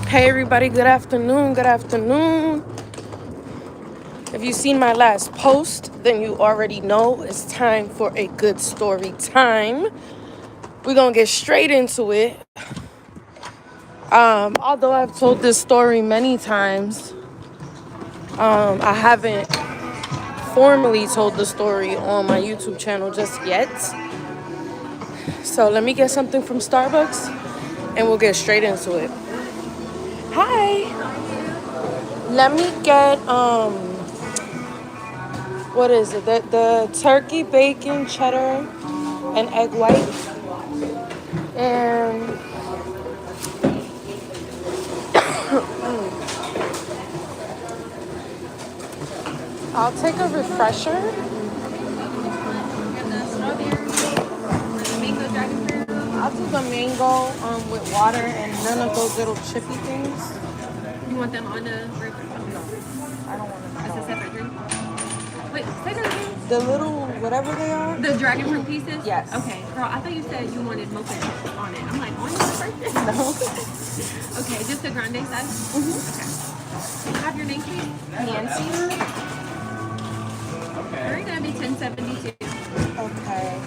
Hey everybody, good afternoon, good afternoon. If you've seen my last post, then you already know it's time for a good story time. We're gonna get straight into it. Although I've told this story many times, I haven't formally told the story on my YouTube channel just yet. So let me get something from Starbucks and we'll get straight into it. Hi. Let me get what is it? The turkey, bacon, cheddar, and egg white. And I'll take a refresher. I'll do the mango with water and none of those little chippy things. You want them on the regular? No, I don't want them. As a separate drink? Wait, say that again? The little whatever they are. The dragon fruit pieces? Yes. Okay, girl, I thought you said you wanted mocha on it. I'm like, on the first? No. Okay, just the grande size? Okay. Have your name, please? Nancy. We're gonna be 1072. Okay.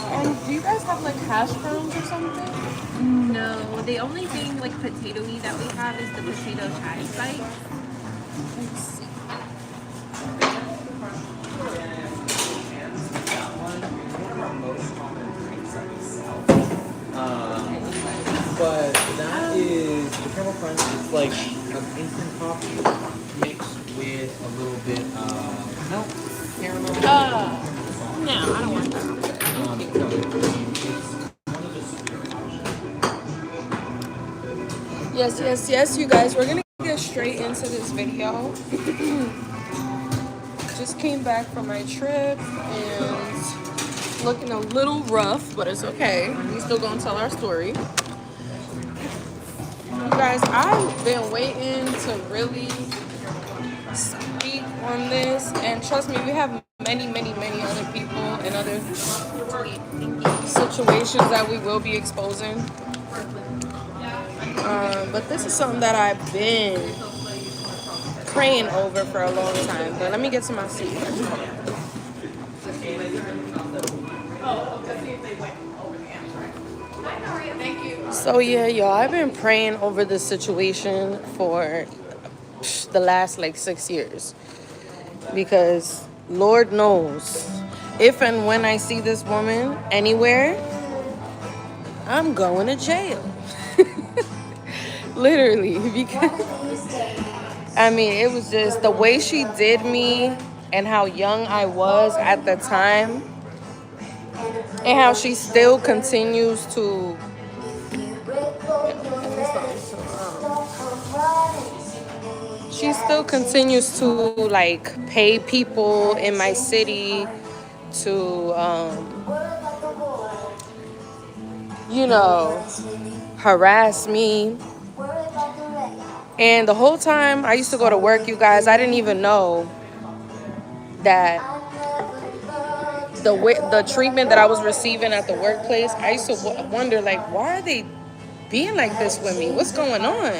And do you guys have like hash browns or something? No, the only thing like potato-y that we have is the potato chives bite. Let's see. But that is the caramel crunch. It's like an instant coffee mixed with a little bit of milk, caramel. No, I don't want that. Yes, you guys. We're gonna get straight into this video. Just came back from my trip and looking a little rough, but it's okay. We still gonna tell our story. You guys, I've been waiting to really speak on this, and trust me, we have many other people and other situations that we will be exposing. But this is something that I've been praying over for a long time. But let me get to my seat. So yeah, y'all, I've been praying over this situation for the last like 6 years. Because Lord knows, if and when I see this woman anywhere, I'm going to jail. Literally, because I mean, it was just the way she did me and how young I was at the time and how she still continues to like pay people in my city to harass me. And the whole time I used to go to work, you guys, I didn't even know that the treatment that I was receiving at the workplace, I used to wonder, like, why are they being like this with me? What's going on?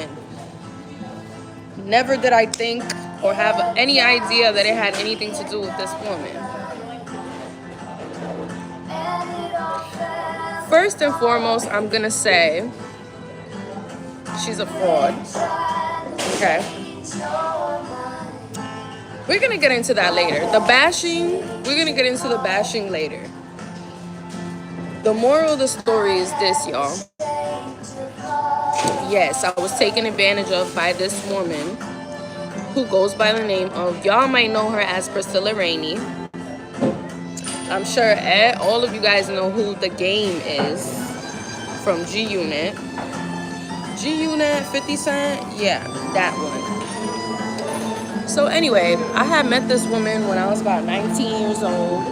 Never did I think or have any idea that it had anything to do with this woman. First and foremost, I'm gonna say she's a fraud. Okay. We're gonna get into that later. We're gonna get into the bashing later. The moral of the story is this, y'all. Yes, I was taken advantage of by this woman who goes by the name of, y'all might know her as Priscilla Rainey. I'm sure all of you guys know who The Game is from G-Unit. G-Unit, 50 Cent? Yeah, that one. So anyway, I had met this woman when I was about 19 years old.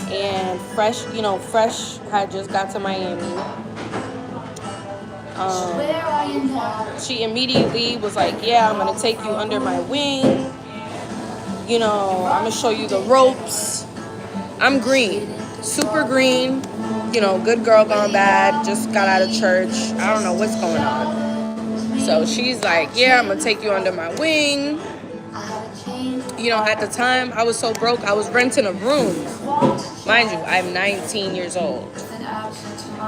And fresh had just got to Miami. She immediately was like, yeah, I'm going to take you under my wing. I'm going to show you the ropes. I'm green, super green, good girl gone bad, just got out of church. I don't know what's going on. So she's like, yeah, I'm gonna take you under my wing. You know, at the time, I was so broke, I was renting a room. Mind you, I'm 19 years old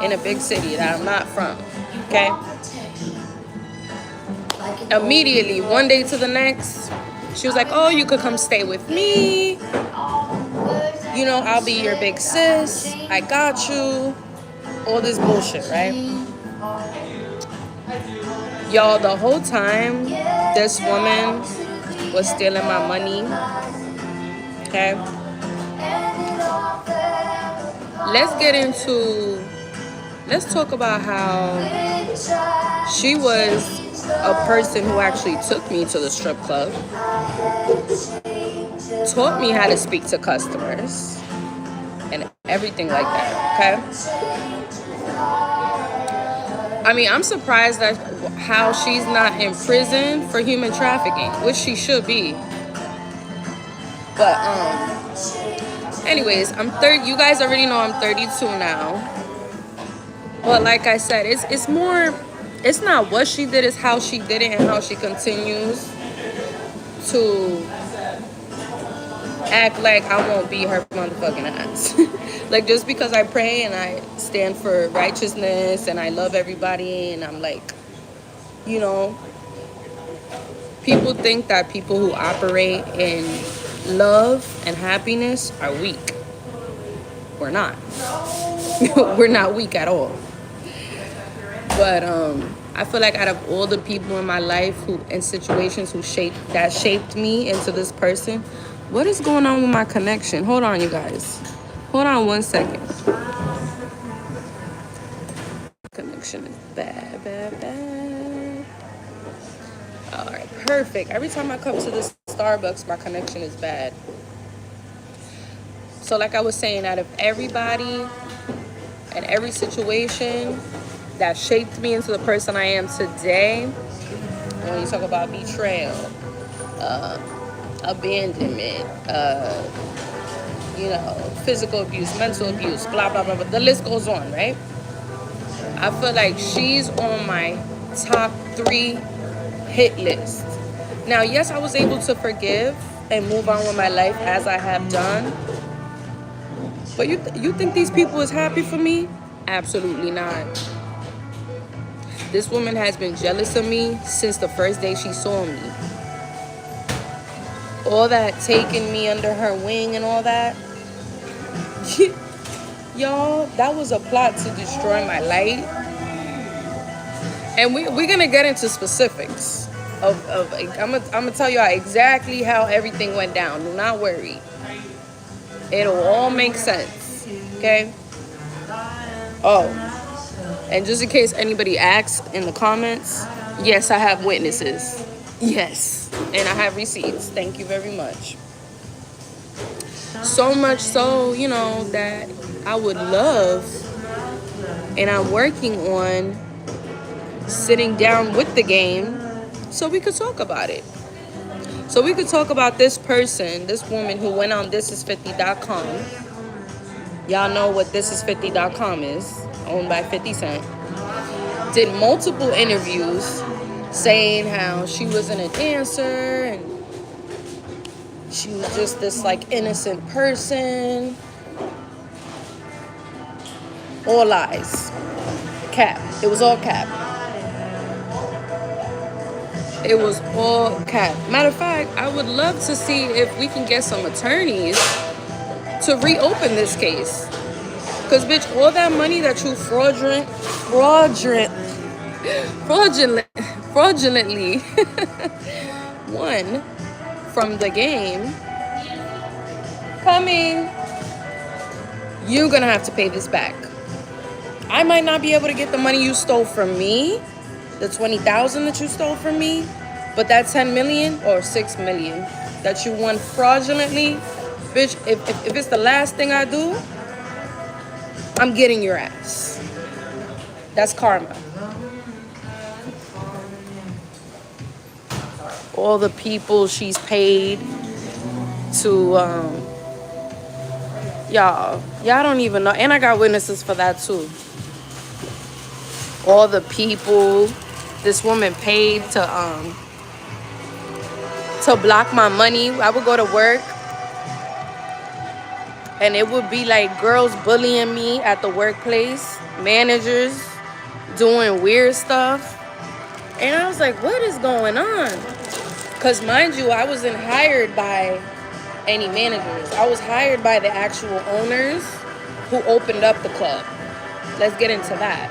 in a big city that I'm not from, okay? Immediately, one day to the next, she was like, oh, you could come stay with me. You know, I'll be your big sis. I got you. All this bullshit, right? Y'all, the whole time, this woman was stealing my money, okay? Let's talk about how she was a person who actually took me to the strip club, taught me how to speak to customers, and everything like that, okay? I mean, I'm surprised that how she's not in prison for human trafficking, which she should be. But, anyways, I'm 30. You guys already know I'm 32 now. But like I said, it's more, it's not what she did, it's how she did it and how she continues to act like I won't beat her motherfucking ass. Like, just because I pray and I stand for righteousness and I love everybody and I'm like, you know, people think that people who operate in love and happiness are weak. We're not. We're not weak at all. But I feel like out of all the people in my life who in situations who shaped me into this person, what is going on with my connection? Hold on, you guys. Hold on 1 second. Connection is bad, bad, bad. All right, perfect. Every time I come to this Starbucks, my connection is bad. So like I was saying, out of everybody and every situation that shaped me into the person I am today, when you talk about betrayal, abandonment, you know, physical abuse, mental abuse, blah, blah, blah, blah. The list goes on, right? I feel like she's on my top 3 hit list. Now, yes, I was able to forgive and move on with my life as I have done. But you think these people is happy for me? Absolutely not. This woman has been jealous of me since the first day she saw me. All that taking me under her wing and all that. Y'all, that was a plot to destroy my light. And we're going to get into specifics. I'm gonna tell you exactly how everything went down. Do not worry. It'll all make sense. Okay? Oh. And just in case anybody asks in the comments, yes, I have witnesses. Yes. And I have receipts. Thank you very much. So much so, you know, that I would love, and I'm working on sitting down with the game so we could talk about it. So we could talk about this person, this woman who went on thisis50.com. Y'all know what thisis50.com is, owned by 50 Cent. Did multiple interviews saying how she wasn't a dancer and she was just this like innocent person. All lies. Cap. It was all cap. It was all cap. Matter of fact, I would love to see if we can get some attorneys to reopen this case. Because, bitch, all that money that you fraudulently won from the game, you're going to have to pay this back. I might not be able to get the money you stole from me, the $20,000 that you stole from me, but that $10 million or $6 million that you won fraudulently, bitch, if it's the last thing I do, I'm getting your ass. That's karma. All the people she's paid to, y'all don't even know, and I got witnesses for that too. All the people This woman paid to block my money. I would go to work and it would be like girls bullying me at the workplace, managers doing weird stuff. And I was like, what is going on? Because mind you, I wasn't hired by any managers. I was hired by the actual owners who opened up the club. Let's get into that.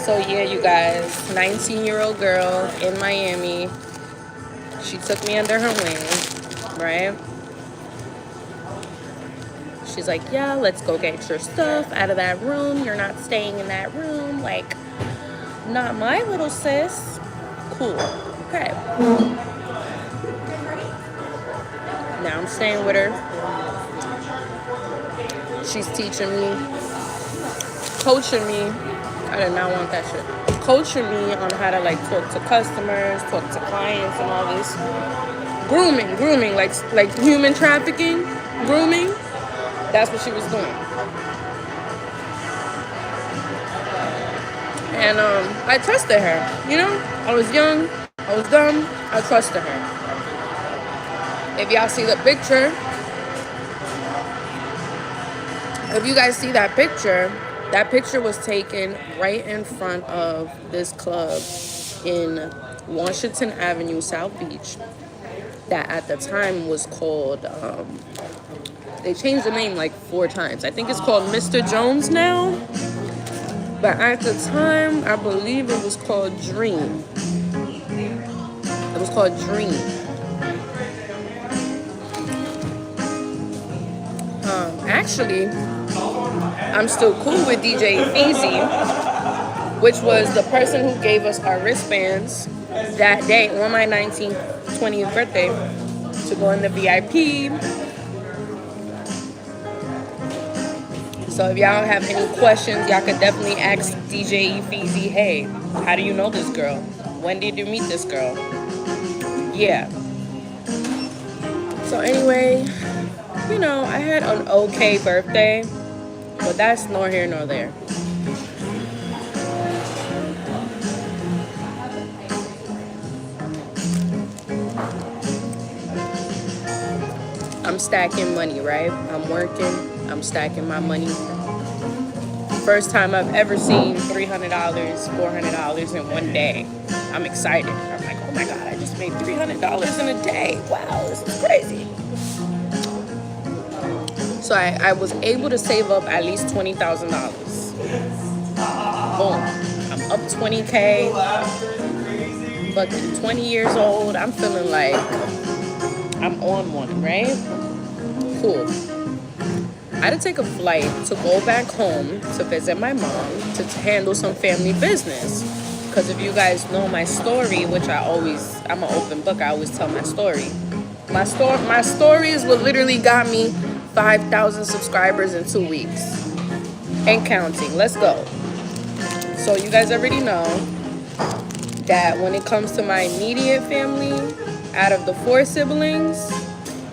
So yeah, you guys, 19-year-old girl in Miami. She took me under her wing, right? She's like, yeah, let's go get your stuff out of that room. You're not staying in that room. Like, not my little sis. Cool. Okay. Now I'm staying with her. She's teaching me, coaching me. I did not want that shit. Coaching me on how to like talk to customers, talk to clients and all this. Grooming, like human trafficking, grooming. That's what she was doing. And I trusted her, you know? I was young, I was dumb, I trusted her. If y'all see the picture, if you guys see that picture was taken right in front of this club in Washington Avenue, South Beach, that at the time was called, they changed the name like 4 times. I think it's called Mr. Jones now. But at the time, I believe it was called Dream. It was called Dream. Actually, I'm still cool with DJ Easy, which was the person who gave us our wristbands that day on my 19th, 20th birthday to go in the VIP. So if y'all have any questions, y'all could definitely ask DJ Easy, hey, how do you know this girl? When did you meet this girl? Yeah. So anyway, you know, I had an okay birthday, but that's nor here nor there. I'm stacking money, right? I'm working, I'm stacking my money. First time I've ever seen $300, $400 in one day. I'm excited. I'm like, oh my God, I just made $300 in a day. Wow, this is crazy. So I was able to save up at least $20,000. Boom. I'm up 20K. Fucking 20 years old. I'm feeling like I'm on one, right? Cool. I had to take a flight to go back home to visit my mom to handle some family business. Because if you guys know my story, which I'm an open book, I always tell my story. My story is what literally got me 5,000 subscribers in 2 weeks. And counting. Let's go. So you guys already know that when it comes to my immediate family, out of the 4 siblings,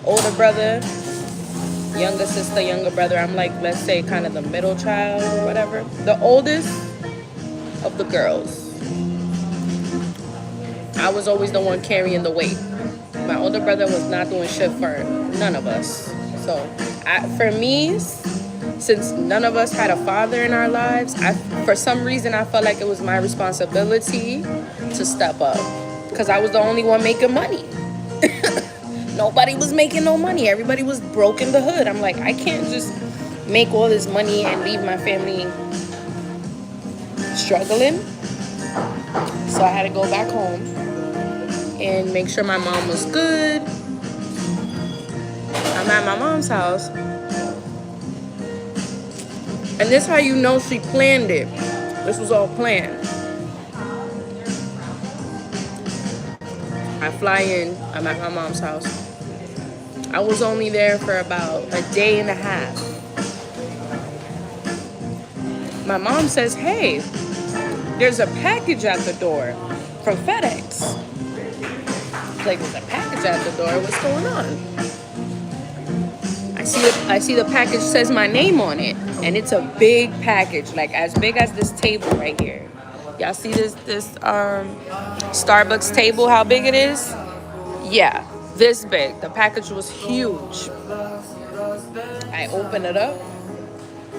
older brother, younger sister, younger brother, I'm like, let's say kind of the middle child or whatever. The oldest of the girls. I was always the one carrying the weight. My older brother was not doing shit for none of us. So for me, since none of us had a father in our lives, for some reason I felt like it was my responsibility to step up. Because I was the only one making money. Nobody was making no money. Everybody was broke in the hood. I'm like, I can't just make all this money and leave my family struggling. So I had to go back home and make sure my mom was good. I'm at my mom's house. And this is how you know she planned it. This was all planned. I fly in. I'm at my mom's house. I was only there for about a day and a half. My mom says, hey, there's a package at the door from FedEx. Like, there's a package at the door. What's going on? I I see the package says my name on it, and it's a big package, like as big as this table right here. Y'all see this Starbucks table, how big it is? Yeah, this big. The package was huge. I open it up.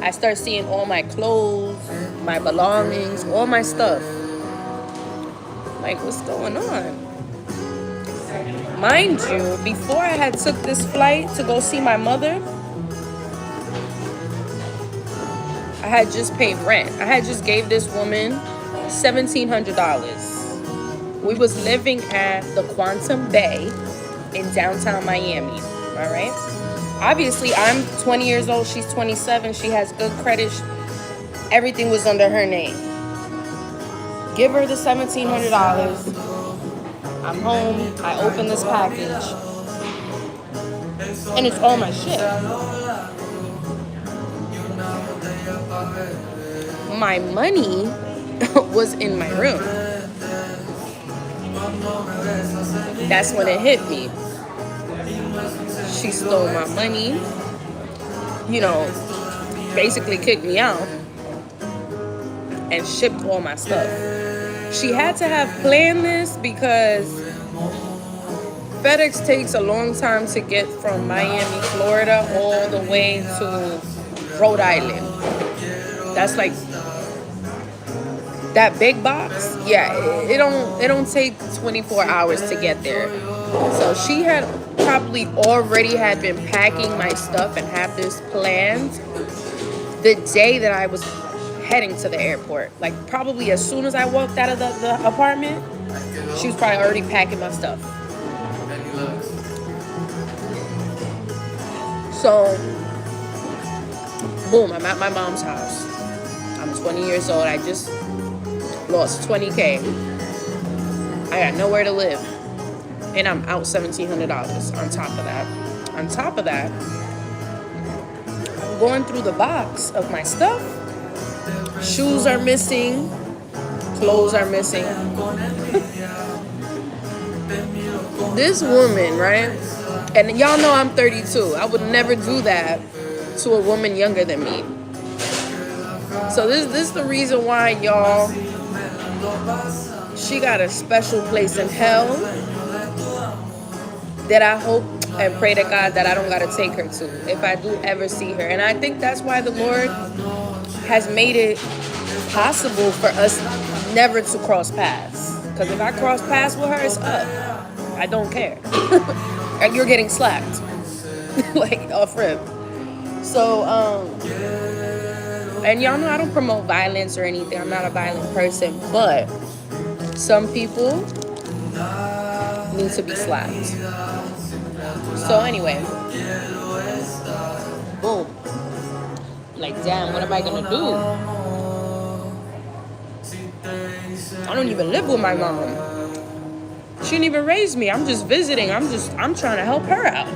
I start seeing all my clothes, my belongings, all my stuff. Like, what's going on? Mind you, before I had took this flight to go see my mother, I had just paid rent. I had just gave this woman $1,700. We was living at the Quantum Bay in downtown Miami, all right? Obviously, I'm 20 years old. She's 27. She has good credit. Everything was under her name. Give her the $1,700. I'm home. I open this package. And it's all my shit. My money was in my room. That's when it hit me. She stole my money, you know, basically kicked me out and shipped all my stuff. She had to have planned this because FedEx takes a long time to get from Miami, Florida, all the way to Rhode Island. That's like that big box. Yeah, it don't take 24 hours to get there. So she had probably already had been packing my stuff and had this planned the day that I was heading to the airport. Like probably as soon as I walked out of the apartment, she was probably already packing my stuff. So, boom, I'm at my mom's house. I'm 20 years old. I just lost $20K. I got nowhere to live. And I'm out $1,700 on top of that. On top of that, I'm going through the box of my stuff. Shoes are missing. Clothes are missing. This woman, right? And y'all know I'm 32. I would never do that to a woman younger than me. So this is the reason why, y'all, she got a special place in hell that I hope and pray to God that I don't got to take her to if I do ever see her. And I think that's why the Lord has made it possible for us never to cross paths. Because if I cross paths with her, it's up. I don't care. And you're getting slapped. Like, off rip. So, and y'all know I don't promote violence or anything. I'm not a violent person. But some people need to be slapped. So anyway, boom. Like, damn, what am I gonna do? I don't even live with my mom. She didn't even raise me. I'm just visiting. I'm trying to help her out.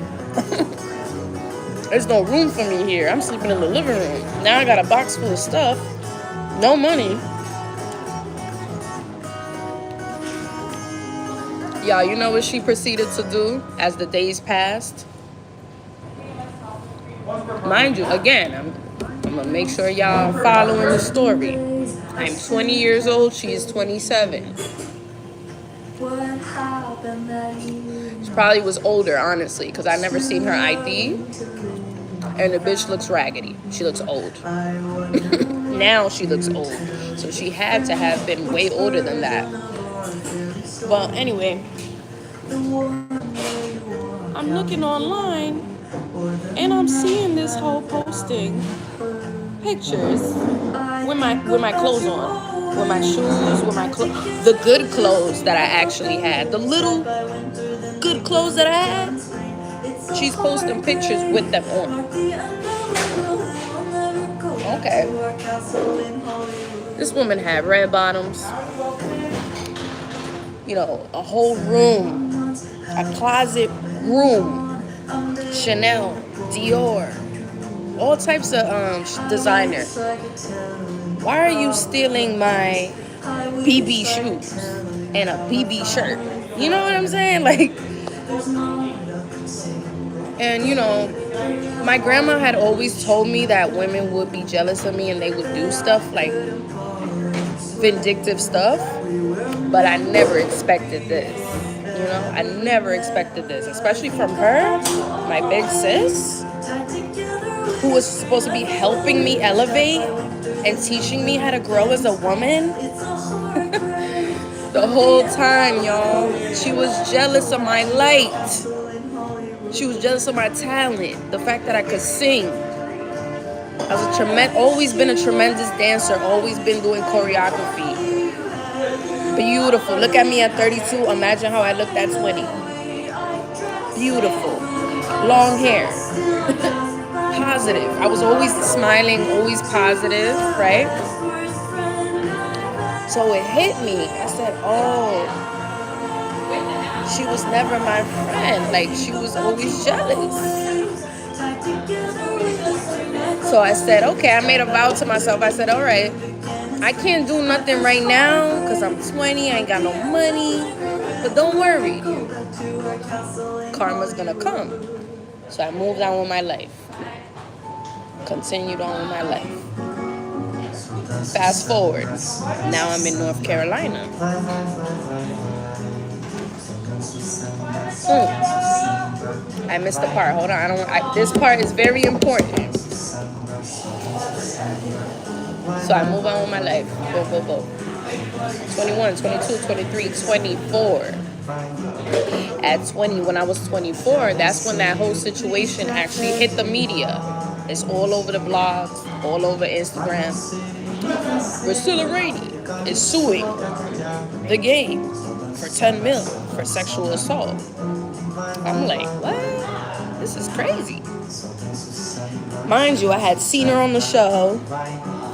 There's no room for me here. I'm sleeping in the living room. Now I got a box full of stuff. No money. Y'all, you know what she proceeded to do as the days passed? Mind you, again, I'm going to make sure y'all following the story. I'm 20 years old. She is 27. She probably was older, honestly, because I never seen her ID. And the bitch looks raggedy. She looks old. Now she looks old. So she had to have been way older than that. Well, anyway, I'm looking online and I'm seeing this whole posting pictures with my clothes on, with my shoes, with my the good clothes that I actually had, the little good clothes that I had. She's posting pictures with them on. Okay. This woman had red bottoms. You know, a whole room, a closet room, Chanel, Dior, all types of designer. Why are you stealing my BB shoes and a BB shirt? You know what I'm saying? Like, And my grandma had always told me that women would be jealous of me and they would do stuff like vindictive stuff, but I never expected this. I never expected this, especially from her, my big sis, who was supposed to be helping me elevate and teaching me how to grow as a woman. The whole time, y'all, she was jealous of my light. She was jealous of my talent, the fact that I could sing. I was always been a tremendous dancer, always been doing choreography. Beautiful. Look at me at 32. Imagine how I looked at 20. Beautiful. Long hair. Positive. I was always smiling, always positive, right? So it hit me. I said, oh, she was never my friend. Like, she was always jealous. So I said, okay, I made a vow to myself. I said, all right, I can't do nothing right now because I'm 20, I ain't got no money. But don't worry, karma's gonna come. So I moved on with my life. Continued on with my life. Fast forward, now I'm in North Carolina. I missed the part. Hold on. This part is very important. So I move on with my life. Go. 21, 22, 23, 24. At 20, when I was 24, that's when that whole situation actually hit the media. It's all over the blogs, all over Instagram. Priscilla Rainey is suing the game for 10 mil for sexual assault. I'm like, what? This is crazy. Mind you, I had seen her on the show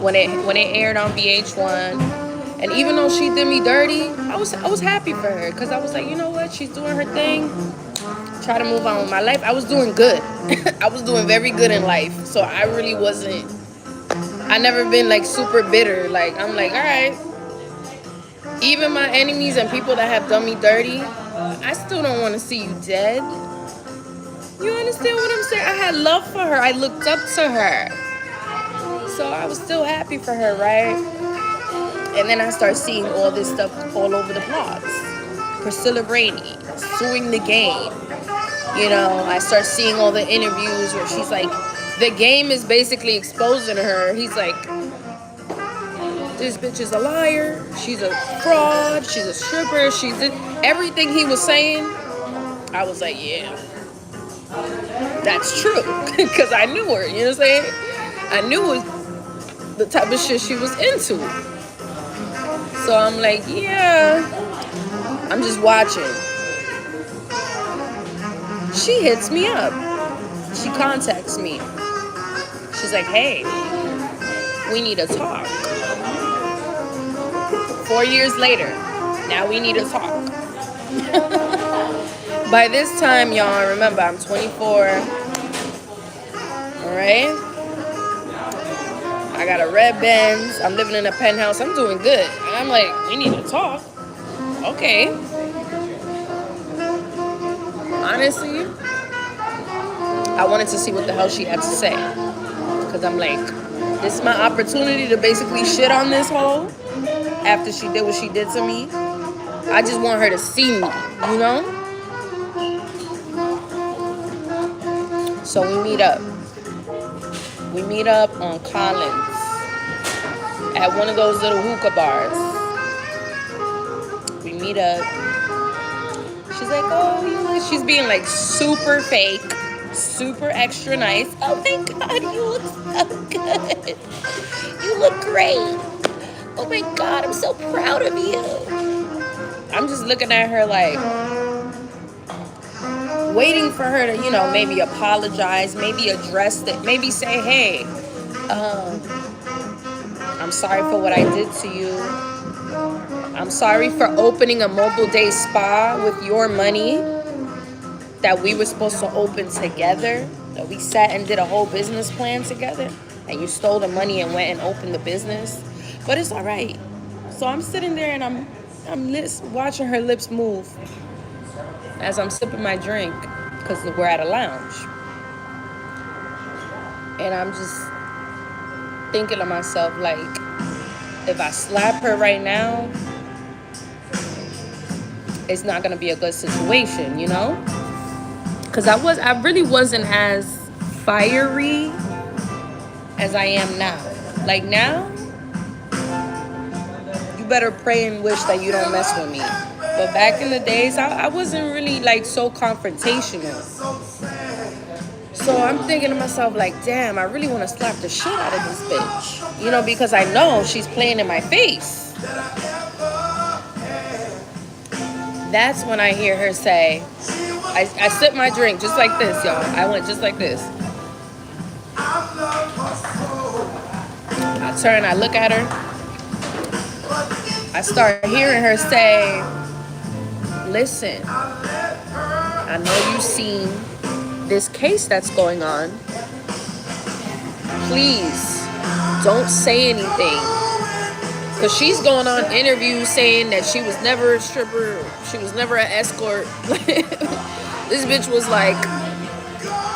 when it aired on VH1, and even though she did me dirty, I was happy for her because I was like, you know what? She's doing her thing. Try to move on with my life. I was doing good. I was doing very good in life, so I really wasn't. I never been like super bitter. Like I'm like, all right. Even my enemies and people that have done me dirty, I still don't want to see you dead. You understand what I'm saying? I had love for her. I looked up to her. So I was still happy for her, right? And then I started seeing all this stuff all over the blogs. Priscilla Rainey suing the game. I start seeing all the interviews where she's like, the game is basically exposing her. He's like, this bitch is a liar. She's a fraud. She's a stripper. Everything he was saying. I was like, yeah, that's true. Because I knew her. You know what I'm saying? I knew it was the type of shit she was into. So I'm like, yeah. I'm just watching. She hits me up. She contacts me. She's like, hey, we need to talk. 4 years later, now we need to talk. By this time, y'all, remember, I'm 24. Alright? I got a red Benz. I'm living in a penthouse. I'm doing good. And I'm like, we need to talk. Okay. Honestly, I wanted to see what the hell she had to say. Because I'm like, this is my opportunity to basically shit on this hoe after she did what she did to me. I just want her to see me, you know? So we meet up. We meet up on Collins at one of those little hookah bars. We meet up. She's like, oh, she's being like super fake, super extra nice. Oh, thank God, you look so good. You look great. Oh my God, I'm so proud of you. I'm just looking at her like, waiting for her to, maybe apologize, maybe address it, maybe say, hey, I'm sorry for what I did to you. I'm sorry for opening a mobile day spa with your money that we were supposed to open together, that we sat and did a whole business plan together, and you stole the money and went and opened the business. But it's all right. So I'm sitting there and I'm watching her lips move as I'm sipping my drink because we're at a lounge. And I'm just thinking to myself, like, if I slap her right now, it's not gonna be a good situation, you know? Cause I really wasn't as fiery as I am now. Like now, you better pray and wish that you don't mess with me. But back in the days, I wasn't really like so confrontational. So I'm thinking to myself, like, damn, I really want to slap the shit out of this bitch. You know, because I know she's playing in my face. That's when I hear her say, I sipped my drink just like this, y'all. I went just like this. I turn, I look at her. I start hearing her say, listen, I know you've seen this case that's going on. Please don't say anything. Because she's going on interviews saying that she was never a stripper, she was never an escort. This bitch was like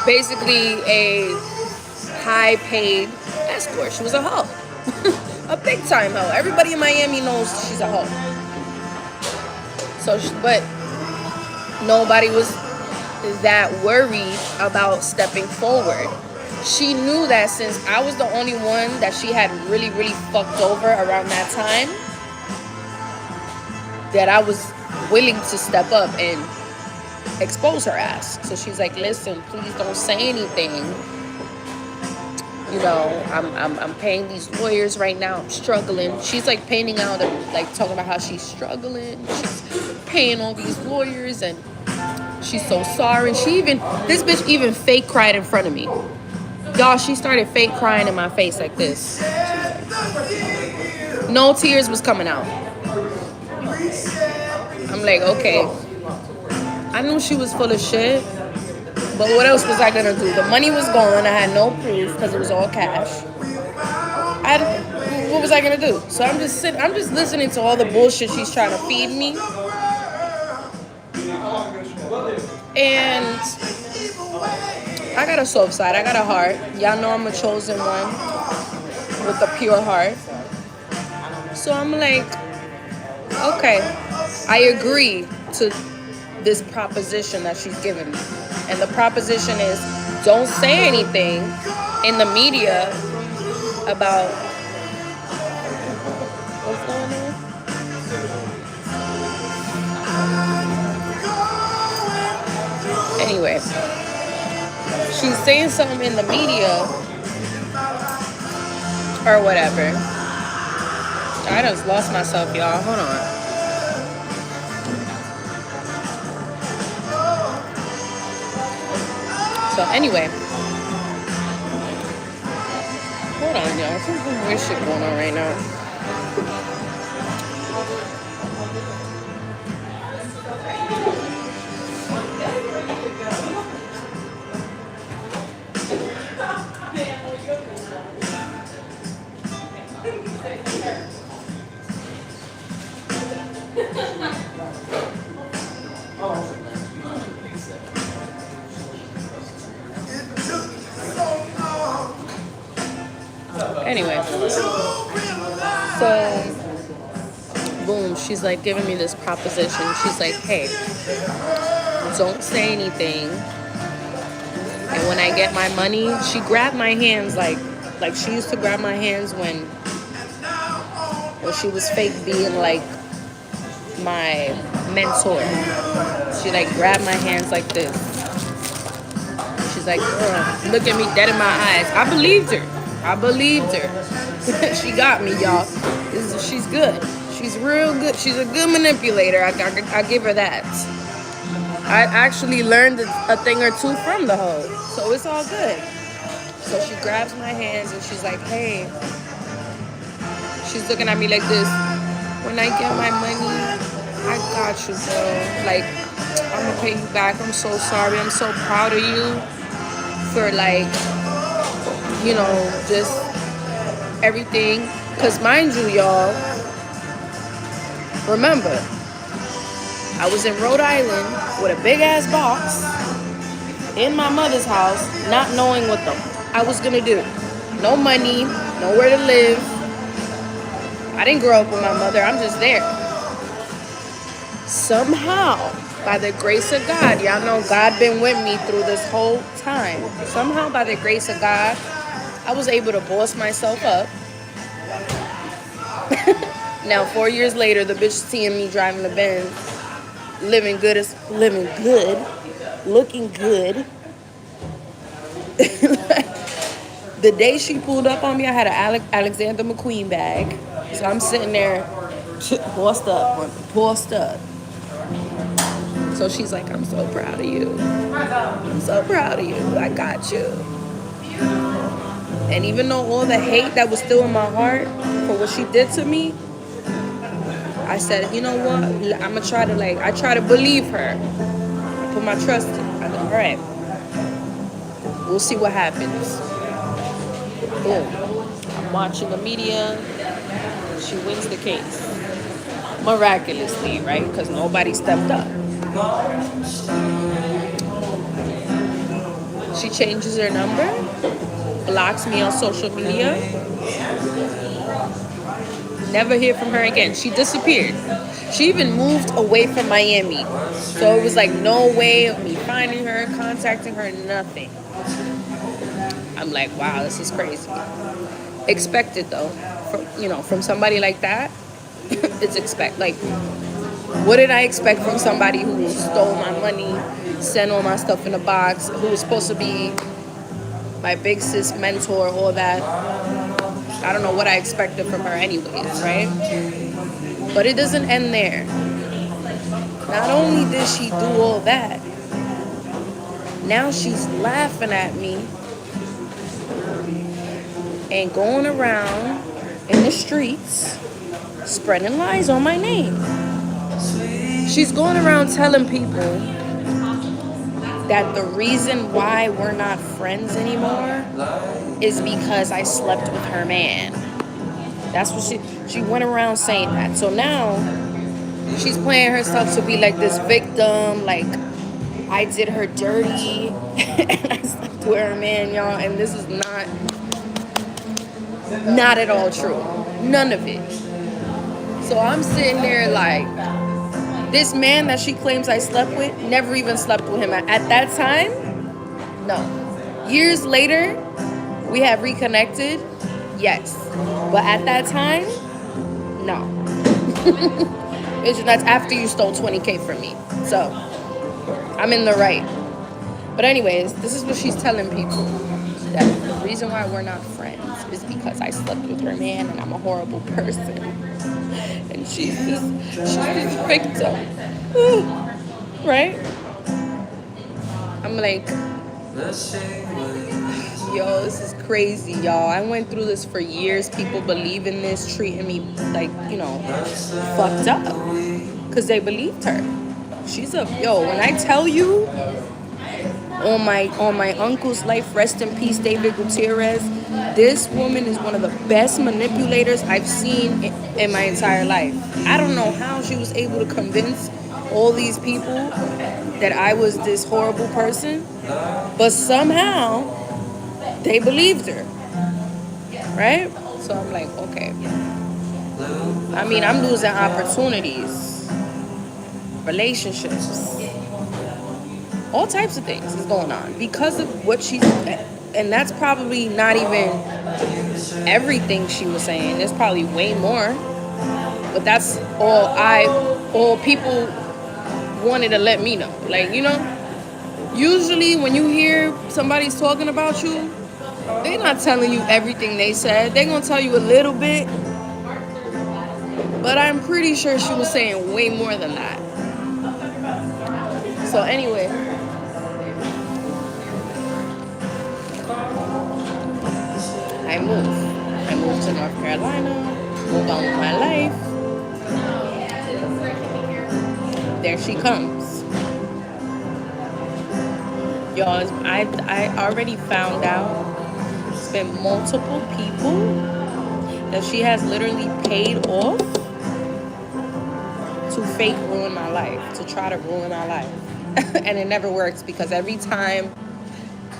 basically a high paid escort. She was a hoe. A big time hoe. Everybody in Miami knows she's a hoe. So, but nobody was that worried about stepping forward. She knew that since I was the only one that she had really, really fucked over around that time, that I was willing to step up and expose her ass. So she's like, listen, please don't say anything. You know, I'm paying these lawyers right now. I'm struggling. She's like painting out and like talking about how she's struggling. She's paying all these lawyers and she's so sorry. This bitch even fake cried in front of me. Y'all, she started fake crying in my face like this. No tears was coming out. I'm like, okay. I knew she was full of shit. But what else was I gonna do? The money was gone. I had no proof because it was all cash. What was I gonna do? So I'm just listening to all the bullshit she's trying to feed me. And I got a soft side. I got a heart. Y'all know I'm a chosen one with a pure heart. So I'm like, okay, I agree to this proposition that she's giving me. And the proposition is, don't say anything in the media about what's going on. Anyway, she's saying something in the media or whatever. I just lost myself, y'all. Hold on. So anyway, hold on, y'all. Some weird shit going on right now. Anyway, so boom, she's like giving me this proposition. She's like, hey, don't say anything. And when I get my money, she grabbed my hands like she used to grab my hands when she was fake being like my mentor. She like grabbed my hands like this. She's like, look at me dead in my eyes. I believed her. She got me, y'all. She's good. She's real good. She's a good manipulator. I give her that. I actually learned a thing or two from the hoe. So it's all good. So she grabs my hands and she's like, hey. She's looking at me like this. When I get my money, I got you, girl. Like, I'm gonna pay you back. I'm so sorry. I'm so proud of you for like, you know, just everything. Because mind you, y'all, remember, I was in Rhode Island with a big ass box in my mother's house, not knowing what the I was gonna do. No money, nowhere to live. I didn't grow up with my mother. I'm just there. Somehow, by the grace of God, y'all know God been with me through this whole time. Somehow, by the grace of God, I was able to boss myself up. Now, 4 years later, the bitch seeing me driving the Benz, living good, looking good. The day she pulled up on me, I had an Alexander McQueen bag. So I'm sitting there, bossed up. So she's like, I'm so proud of you. I'm so proud of you. I got you. And even though all the hate that was still in my heart for what she did to me, I said, you know what? I'm going to try to I try to believe her. I put my trust in. I go, all right. We'll see what happens. Boom. I'm watching the media. She wins the case. Miraculously, right? Because nobody stepped up. She changes her number, blocks me on social media. Never hear from her again. She disappeared. She even moved away from Miami. So it was like no way of me finding her, contacting her, nothing. I'm like, wow, this is crazy. Expected though, from somebody like that. It's what did I expect from somebody who stole my money, sent all my stuff in a box, who was supposed to be my big sis mentor, all that. I don't know what I expected from her anyways, right? But it doesn't end there. Not only did she do all that, now she's laughing at me and going around in the streets spreading lies on my name. She's going around telling people that the reason why we're not friends anymore is because I slept with her man. That's what she went around saying that. So now she's playing herself to be like this victim, like I did her dirty and I slept with her man, y'all. And this is not at all true. None of it. So I'm sitting there like, this man that she claims I slept with, never even slept with him. At that time, no. Years later, we have reconnected, yes. But at that time, no. That's after you stole 20K from me. So, I'm in the right. But anyways, this is what she's telling people. That the reason why we're not friends is because I slept with her man and I'm a horrible person. And she's this victim. Right? I'm like, yo, this is crazy, y'all. I went through this for years. People believe in this, treating me like, fucked up. Because they believed her. When I tell you, on my uncle's life, rest in peace, David Gutierrez, this woman is one of the best manipulators I've seen in my entire life. I don't know how she was able to convince all these people that I was this horrible person, but somehow they believed her, right? So I'm like, okay. I mean, I'm losing opportunities, relationships, all types of things is going on because of what she's, and that's probably not even everything she was saying. There's probably way more, but that's all people wanted to let me know. Usually when you hear somebody's talking about you, they're not telling you everything they said. They're gonna tell you a little bit, but I'm pretty sure she was saying way more than that. So anyway, I moved to North Carolina, moved on with my life. There she comes. Y'all, I already found out it's been multiple people that she has literally paid off to fake ruin my life, to try to ruin my life. And it never works because every time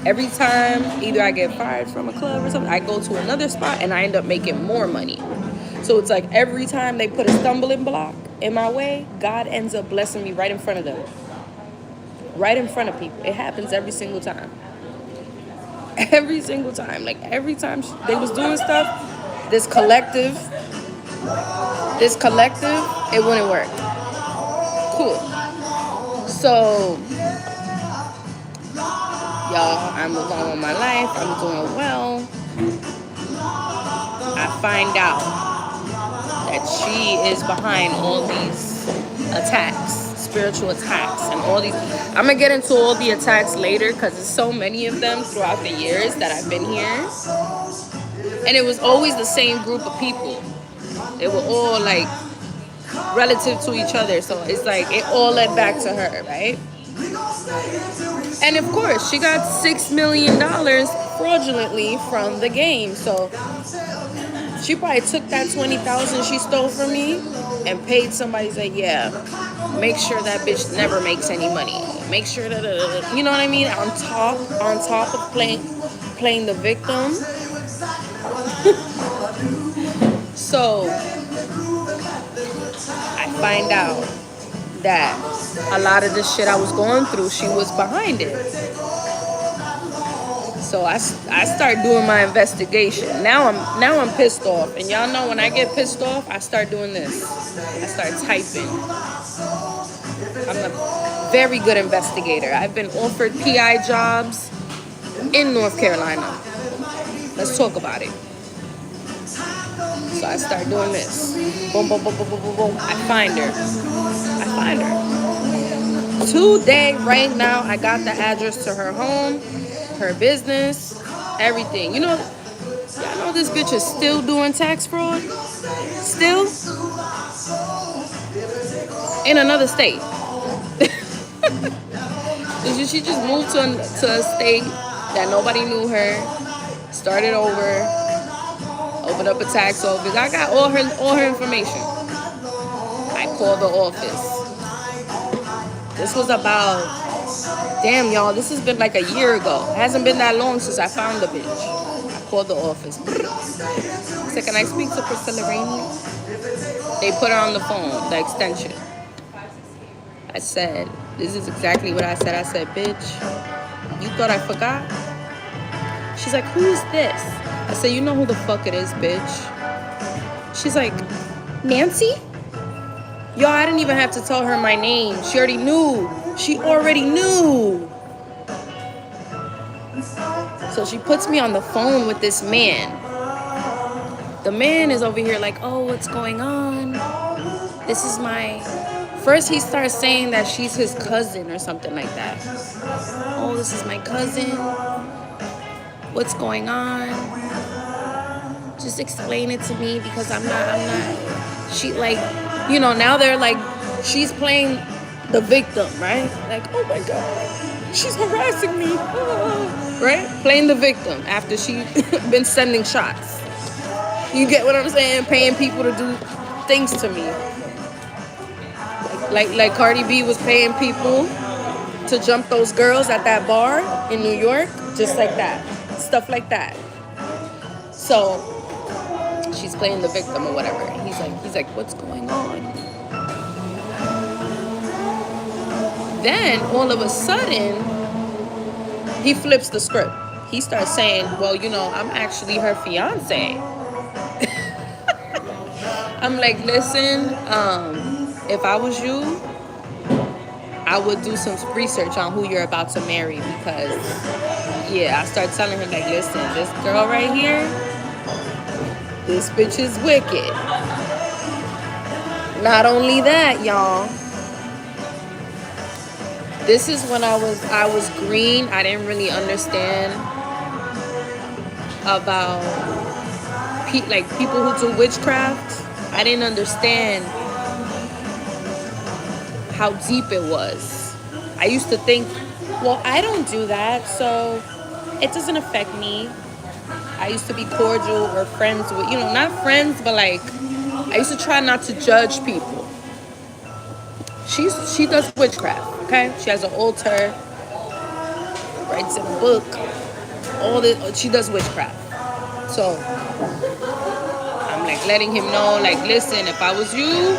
Every time, either I get fired from a club or something, I go to another spot and I end up making more money. So it's like every time they put a stumbling block in my way, God ends up blessing me right in front of them. Right in front of people. It happens every single time. Every single time. Like every time they was doing stuff, this collective, it wouldn't work. Cool. So, y'all, I move on with my life. I'm doing well. I find out that she is behind all these attacks, spiritual attacks, and all these. I'm gonna get into all the attacks later because there's so many of them throughout the years that I've been here. And it was always the same group of people. They were all like relative to each other. So it's like it all led back to her, right? And of course, she got $6 million fraudulently from the game. So she probably took that 20,000 she stole from me and paid somebody. Say, yeah, make sure that bitch never makes any money. Make sure that you know what I mean. On top of playing the victim. So I find out that a lot of the shit I was going through, she was behind it. So I start doing my investigation. Now I'm pissed off, and y'all know when I get pissed off, I start doing this. I start typing. I'm a very good investigator. I've been offered PI jobs in North Carolina. Let's talk about it. So I start doing this. Boom, boom, boom, boom, boom, boom, boom. I find her. Today, right now, I got the address to her home, her business, everything. You know, y'all know this bitch is still doing tax fraud? Still? In another state. She just moved to a state that nobody knew her, started over, opened up a tax office. I got all her information. I called the office. This was about, damn y'all, this has been like a year ago. It hasn't been that long since I found the bitch. I called the office. I said, can I speak to Priscilla Rainey? They put her on the phone, the extension. I said, this is exactly what I said. I said, bitch, you thought I forgot? She's like, who's this? I said, you know who the fuck it is, bitch. She's like, Nancy? Yo, I didn't even have to tell her my name. She already knew. So she puts me on the phone with this man. The man is over here like, oh, what's going on? This is my... First he starts saying that she's his cousin or something like that. Oh, this is my cousin. What's going on? Just explain it to me because I'm not... She like... You know, now they're like, she's playing the victim, right? Like, oh my God, she's harassing me, right? Playing the victim after she been sending shots. You get what I'm saying? Paying people to do things to me. Like Cardi B was paying people to jump those girls at that bar in New York, just like that. Stuff like that. So she's playing the victim or whatever. He's like, what's going on? Then all of a sudden, he flips the script. He starts saying, well, you know, I'm actually her fiance. I'm like, listen, if I was you, I would do some research on who you're about to marry because, yeah, I start telling him, like, listen, this girl right here, this bitch is wicked. Not only that, y'all. This is when I was green. I didn't really understand about people who do witchcraft. I didn't understand how deep it was. I used to think, well, I don't do that, so it doesn't affect me. I used to be cordial or friends with, you know, not friends, but like, I used to try not to judge people. She does witchcraft, okay? She has an altar. writes in a book. All this, she does witchcraft. So I'm like letting him know, like, listen, if I was you,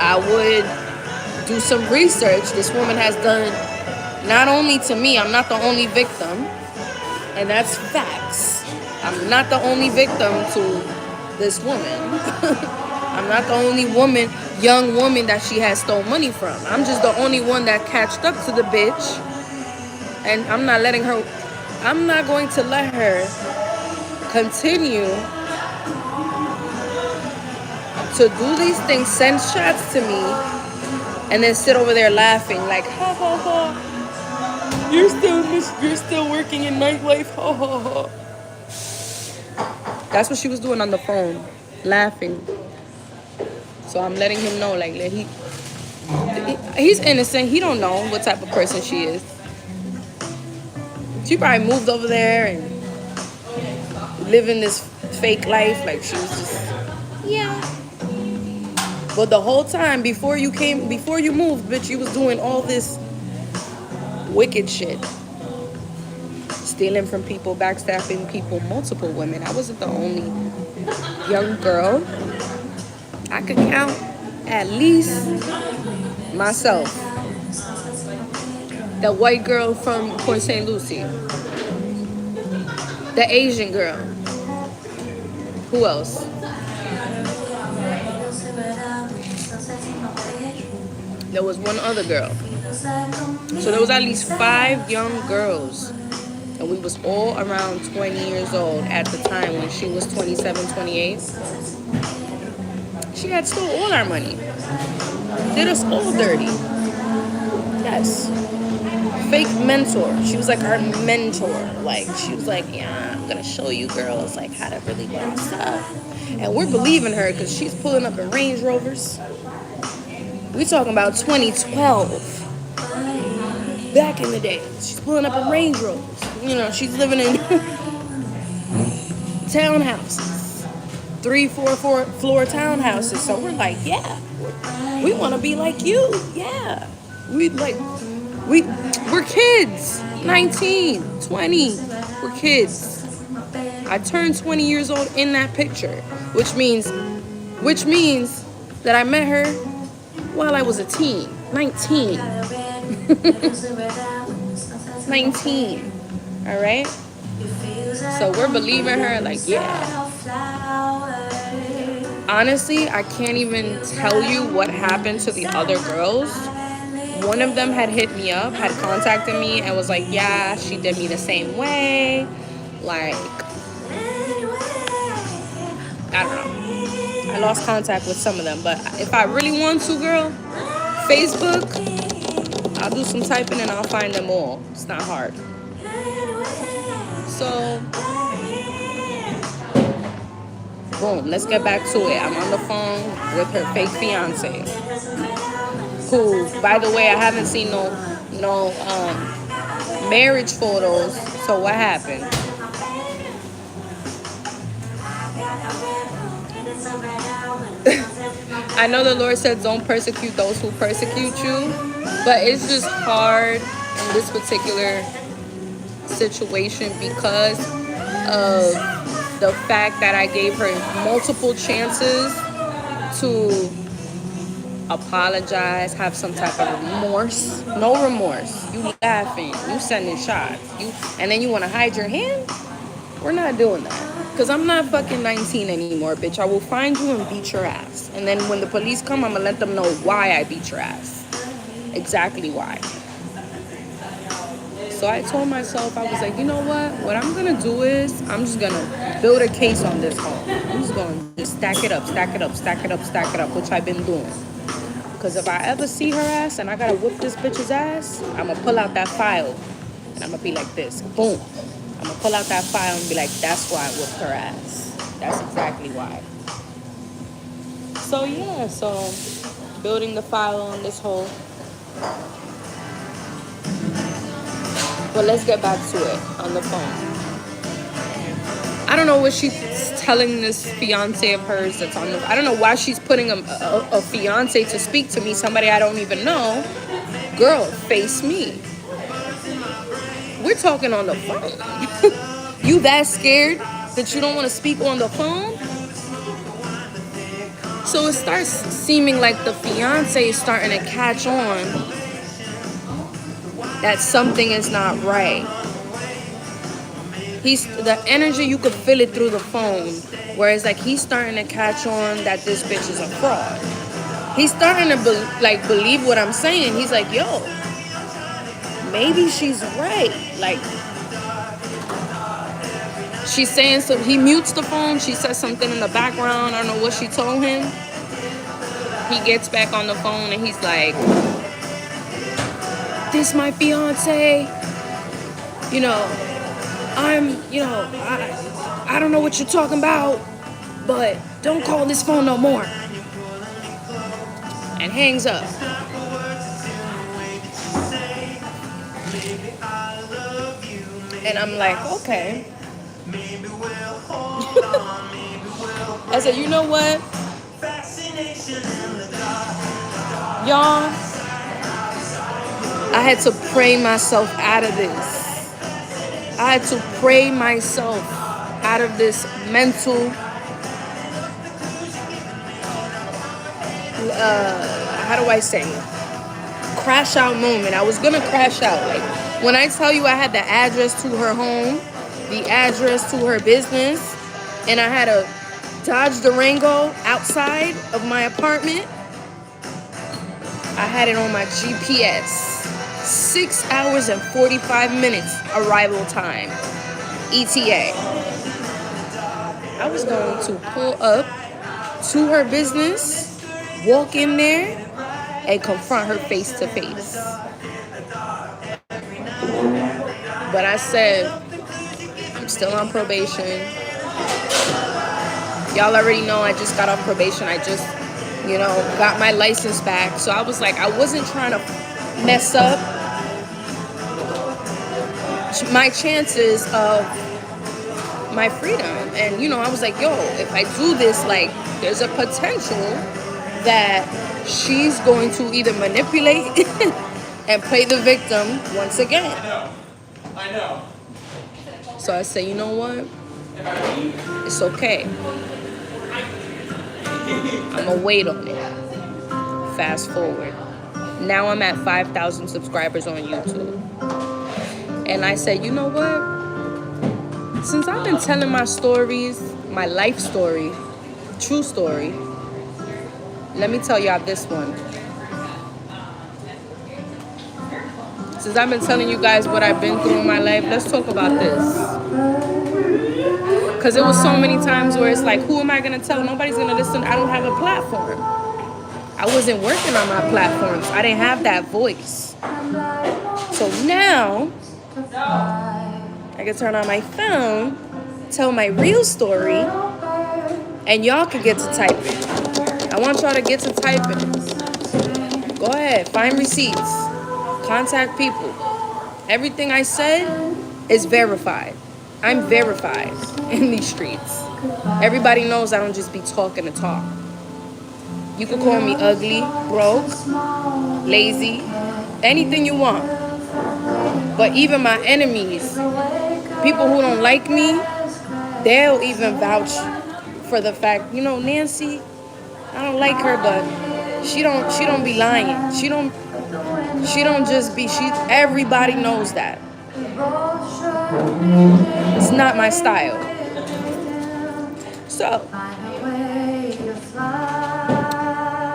I would do some research. This woman has done not only to me, I'm not the only victim, and that's facts. I'm not the only victim to this woman. I'm not the only young woman that she has stole money from. I'm just the only one that catched up to the bitch, and I'm not going to let her continue to do these things, send shots to me, and then sit over there laughing like, ha ha ha. You're still working in nightlife, ha ha ha. That's what she was doing on the phone, laughing. So I'm letting him know, like, that he's innocent. He don't know what type of person she is. She probably moved over there and living this fake life, like she was just, yeah. But the whole time before you moved, bitch, you was doing all this wicked shit. Stealing from people, backstabbing people, multiple women. I wasn't the only young girl. I could count at least myself. The white girl from Port St. Lucie. The Asian girl. Who else? There was one other girl. So there was at least 5 young girls. And we was all around 20 years old at the time when she was 27, 28. She had stole all our money. Did us all dirty. Yes. Fake mentor. She was like our mentor. Like, she was like, yeah, I'm gonna show you girls like how to really boss up. And we're believing her because she's pulling up in Range Rovers. We talking about 2012. Back in the day. She's pulling up in Range Rovers. You know, she's living in townhouses. 3-4 floor townhouses. So we're like, yeah, we want to be like you. Yeah. We're kids. 19, 20. We're kids. I turned 20 years old in that picture, which means that I met her while I was a teen. 19. 19. All right? So we're believing her, like, yeah. Honestly, I can't even tell you what happened to the other girls. One of them had hit me up, had contacted me, and was like, yeah, she did me the same way. Like, I don't know. I lost contact with some of them. But if I really want to, girl, Facebook, I'll do some typing and I'll find them all. It's not hard. So, boom, let's get back to it. I'm on the phone with her fake fiance, who, by the way, I haven't seen no marriage photos. So what happened? I know the Lord said don't persecute those who persecute you, but it's just hard in this particular situation because of the fact that I gave her multiple chances to apologize, have some type of remorse. No remorse. You laughing, you sending shots, and then you want to hide your hand? We're not doing that. Because I'm not fucking 19 anymore, bitch. I will find you and beat your ass. And then when the police come, I'm going to let them know why I beat your ass. Exactly why. So I told myself, I was like, you know what I'm going to do is I'm just going to build a case on this home. I'm just going to just stack it up, which I've been doing. Because if I ever see her ass and I got to whip this bitch's ass, I'm going to pull out that file. And I'm going to be like this. Boom. I'm going to pull out that file and be like, that's why I whipped her ass. That's exactly why. So, yeah. So, building the file on this whole. But let's get back to it on the phone. I don't know what she's telling this fiance of hers that's on the... I don't know why she's putting a fiance to speak to me, somebody I don't even know. Girl, face me. we're talking on the phone. You that scared that you don't want to speak on the phone? So it starts seeming like the fiance is starting to catch on that something is not right. The energy, you could feel it through the phone. Whereas like he's starting to catch on that this bitch is a fraud. He's starting to believe what I'm saying. He's like, yo, maybe she's right. Like, she's saying so. He mutes the phone. She says something in the background. I don't know what she told him. He gets back on the phone and he's like, this my fiance. You know, I don't know what you're talking about, but don't call this phone no more. And hangs up. And I'm like, okay. I said, you know what? Y'all, I had to pray myself out of this. I had to pray myself out of this mental, how do I say it? Crash out moment. I was gonna crash out. Like, when I tell you I had the address to her home, the address to her business, and I had a Dodge Durango outside of my apartment, I had it on my GPS. 6 hours and 45 minutes arrival time. ETA. I was going to pull up to her business, walk in there, and confront her face to face. But I said, I'm still on probation. Y'all already know I just got off probation. I just, got my license back. So I was like, I wasn't trying to mess up my chances of my freedom. And, I was like, yo, if I do this, like, there's a potential that she's going to either manipulate and play the victim once again. I know. So I say, you know what? It's okay. I'm gonna wait on it. Fast forward. Now I'm at 5,000 subscribers on YouTube. And I said, you know what? Since I've been telling my stories, my life story, true story, let me tell y'all this one. Since I've been telling you guys what I've been through in my life, let's talk about this. Because it was so many times where it's like, who am I going to tell? Nobody's going to listen. I don't have a platform. I wasn't working on my platforms. I didn't have that voice. So now, I can turn on my phone, tell my real story, and y'all can get to typing. I want y'all to get to typing. Go ahead, find receipts, contact people. Everything I said is verified. I'm verified in these streets. Everybody knows I don't just be talking to talk. You could call me ugly, broke, lazy, anything you want. But even my enemies, people who don't like me, they'll even vouch for the fact, Nancy, I don't like her, but she don't be lying. She don't just be, everybody knows that. It's not my style. So,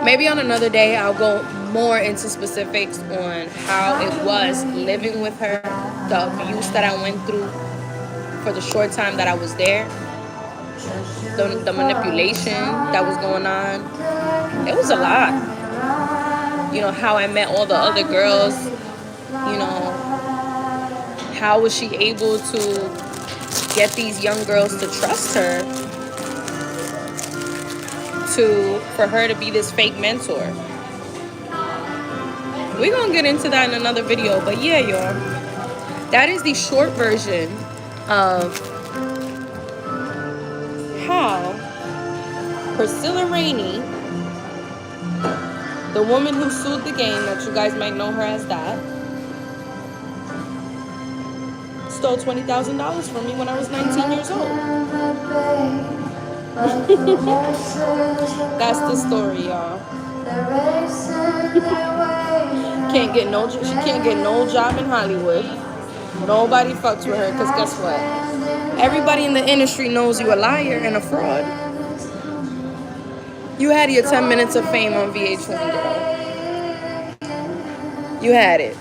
maybe on another day I'll go more into specifics on how it was living with her, the abuse that I went through for the short time that I was there, the manipulation that was going on. It was a lot. How I met all the other girls, how was she able to get these young girls to trust her, for her to be this fake mentor. We're gonna get into that in another video, but yeah, y'all, that is the short version of how Priscilla Rainey, the woman who sued the game, that you guys might know her as that, stole $20,000 from me when I was 19 years old. That's the story, y'all. She can't get no job in Hollywood. Nobody fucks with her because guess what? Everybody in the industry knows you a liar and a fraud. You had your 10 minutes of fame on VH1, girl. You had it.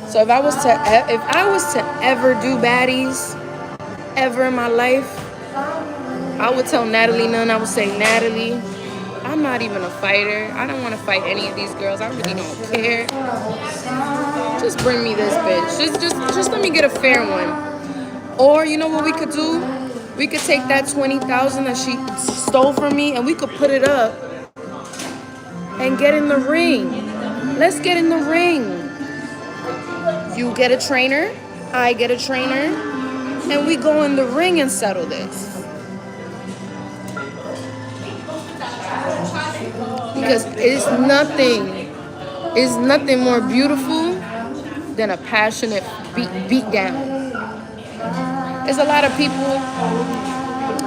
So if I was to ever do baddies ever in my life, I would tell Natalie Nunn, I would say, Natalie, I'm not even a fighter. I don't want to fight any of these girls. I really don't care. Just bring me this bitch. Just let me get a fair one. Or you know what we could do? We could take that $20,000 that she stole from me and we could put it up and get in the ring. Let's get in the ring. You get a trainer, I get a trainer, and we go in the ring and settle this. Because it's nothing more beautiful than a passionate beat down. There's a lot of people.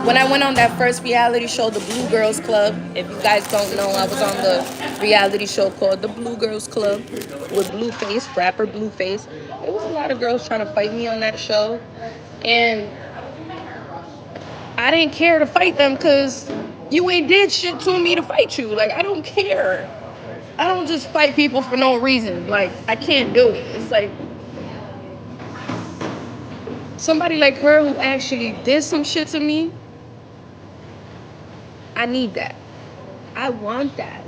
When I went on that first reality show, the Blue Girls Club, if you guys don't know, I was on the reality show called the Blue Girls Club with Blueface, rapper Blueface. There was a lot of girls trying to fight me on that show. And I didn't care to fight them because you ain't did shit to me to fight you. Like, I don't care. I don't just fight people for no reason. Like, I can't do it. It's like somebody like her who actually did some shit to me. I need that. I want that.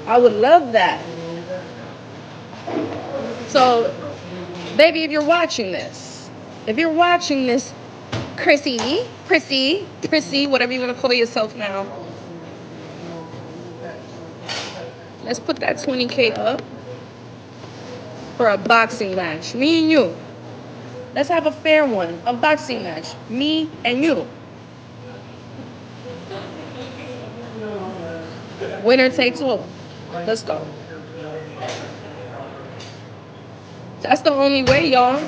I would love that. So, baby, if you're watching this, Prissy, whatever you want to call yourself now, let's put that 20K up for a boxing match. Me and you. Let's have a fair one. A boxing match. Me and you. Winner takes all. Let's go. That's the only way, y'all.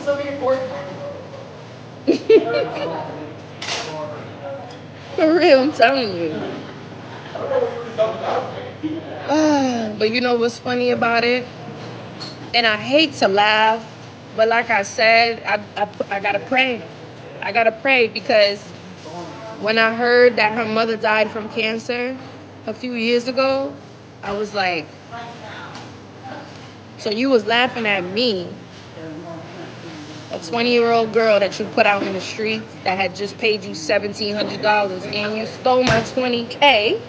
For real, I'm telling you. But you know what's funny about it? And I hate to laugh, but like I said, I gotta pray. I gotta pray because when I heard that her mother died from cancer a few years ago, I was like, so you was laughing at me, a 20-year-old girl that you put out in the street that had just paid you $1,700 and you stole my 20K.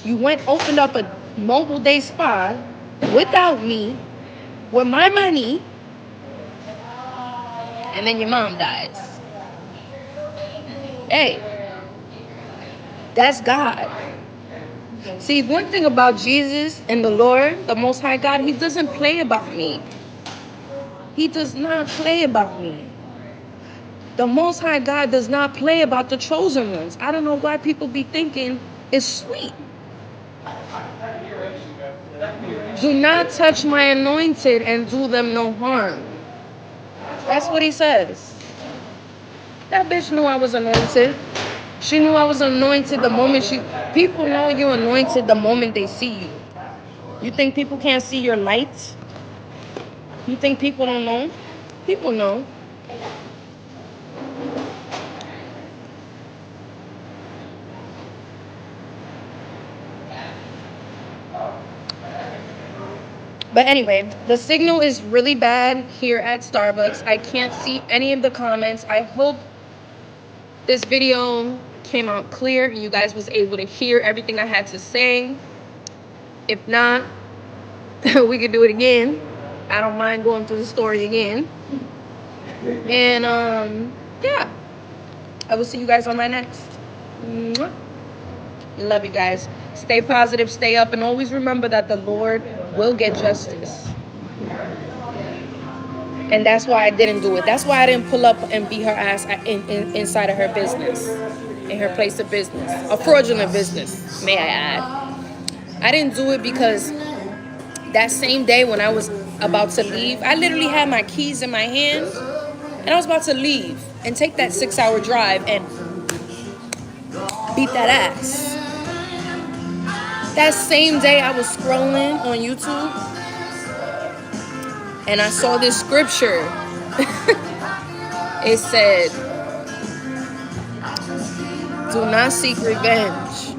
You went, opened up a mobile day spa without me, with my money, and then your mom dies. Hey, that's God. See, one thing about Jesus and the Lord, the Most High God, He doesn't play about me. He does not play about me. The Most High God does not play about the chosen ones. I don't know why people be thinking it's sweet. Do not touch my anointed and do them no harm. That's what He says. That bitch knew I was anointed. She knew I was anointed the moment people know you're anointed the moment they see you. You think people can't see your light? You think people don't know? People know. But anyway, the signal is really bad here at Starbucks. I can't see any of the comments. I hope this video came out clear and you guys was able to hear everything I had to say. If not, we could do it again. I don't mind going through the story again. And yeah, I will see you guys on my next. Mwah. Love you guys. Stay positive, stay up, and always remember that the Lord will get justice. And that's why I didn't do it. That's why I didn't pull up and beat her ass inside of her business, in her place of business, a fraudulent business, may I add. I didn't do it because that same day when I was about to leave. I literally had my keys in my hand, and I was about to leave and take that 6-hour drive and beat that ass. That same day, I was scrolling on YouTube, and I saw this scripture. It said, "Do not seek revenge.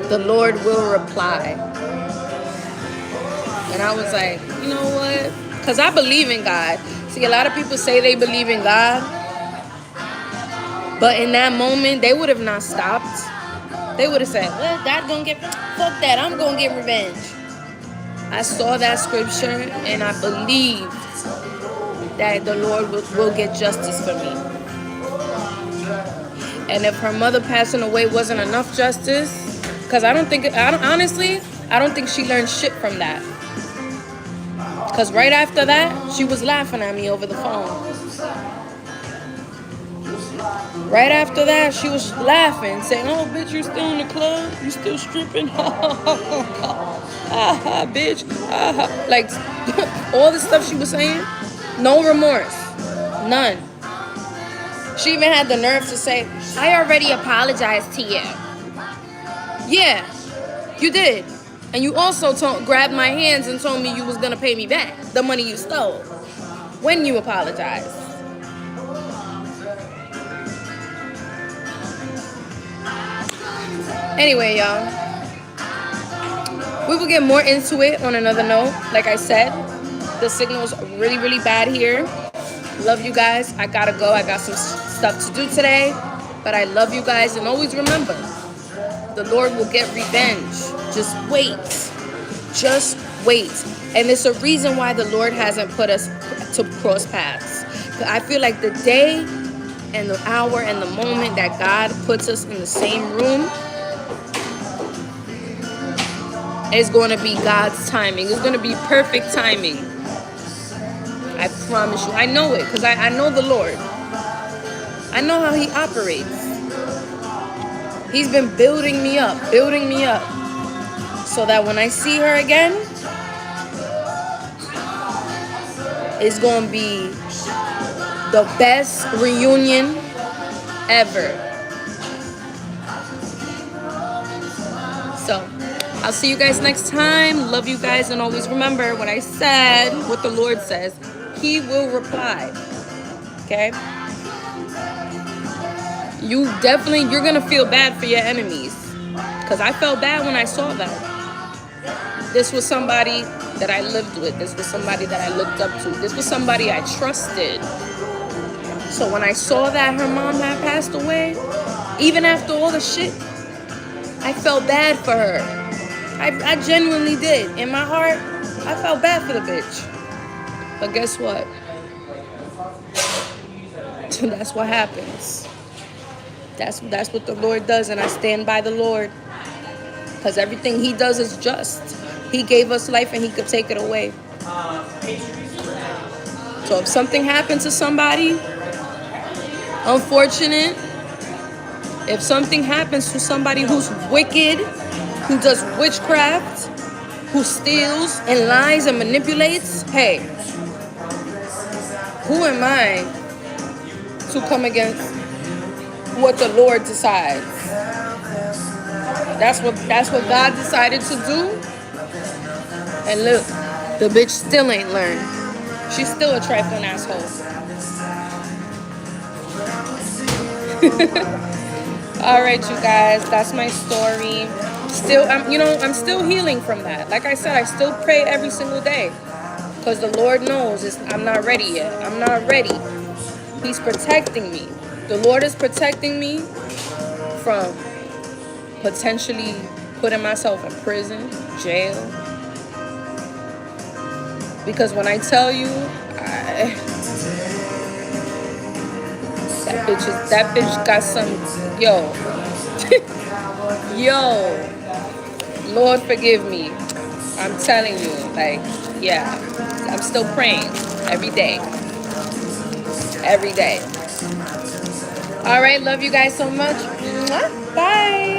The Lord will reply." And I was like, you know what? Because I believe in God. See, a lot of people say they believe in God, but in that moment, they would have not stopped. They would have said, well, God gonna get, fuck that, I'm gonna get revenge. I saw that scripture, and I believed that the Lord will get justice for me. And if her mother passing away wasn't enough justice, because honestly, I don't think she learned shit from that. Because right after that, she was laughing at me over the phone. Right after that, she was laughing, saying, oh, bitch, you still in the club? You still stripping? Bitch. Like, all the stuff she was saying, no remorse. None. She even had the nerve to say, I already apologized to you. Yeah, you did. And you also grabbed my hands and told me you was going to pay me back the money you stole when you apologized. Anyway, y'all, we will get more into it on another note. Like I said, the signal's really, really bad here. Love you guys. I gotta go. I got some stuff to do today. But I love you guys. And always remember, the Lord will get revenge. Just wait. Just wait. And it's a reason why the Lord hasn't put us to cross paths. I feel like the day and the hour and the moment that God puts us in the same room, it's going to be God's timing. It's going to be perfect timing. I promise you. I know it because I know the Lord. I know how he operates. He's been building me up. So that when I see her again, it's going to be the best reunion ever. So, I'll see you guys next time. Love you guys, and always remember what I said, what the Lord says. He will reply. Okay? You're going to feel bad for your enemies. Because I felt bad when I saw that. This was somebody that I lived with. This was somebody that I looked up to. This was somebody I trusted. So when I saw that her mom had passed away, even after all the shit, I felt bad for her. I genuinely did. In my heart, I felt bad for the bitch. But guess what? That's what happens. That's what the Lord does, and I stand by the Lord. Because everything he does is just. He gave us life and he could take it away. So if something happens to somebody, unfortunate, if something happens to somebody who's wicked, who does witchcraft, who steals and lies and manipulates, hey, who am I to come against what the Lord decides? That's what God decided to do. And look, the bitch still ain't learned. She's still a trifling asshole. All right, you guys, that's my story. I'm still healing from that. Like I said, I still pray every single day because the Lord knows I'm not ready yet. I'm not ready. He's protecting me. The Lord is protecting me from potentially putting myself in prison, jail. Because when I tell you, that bitch got some, yo, Lord forgive me. I'm telling you, like, yeah, I'm still praying every day. All right, love you guys so much. Bye.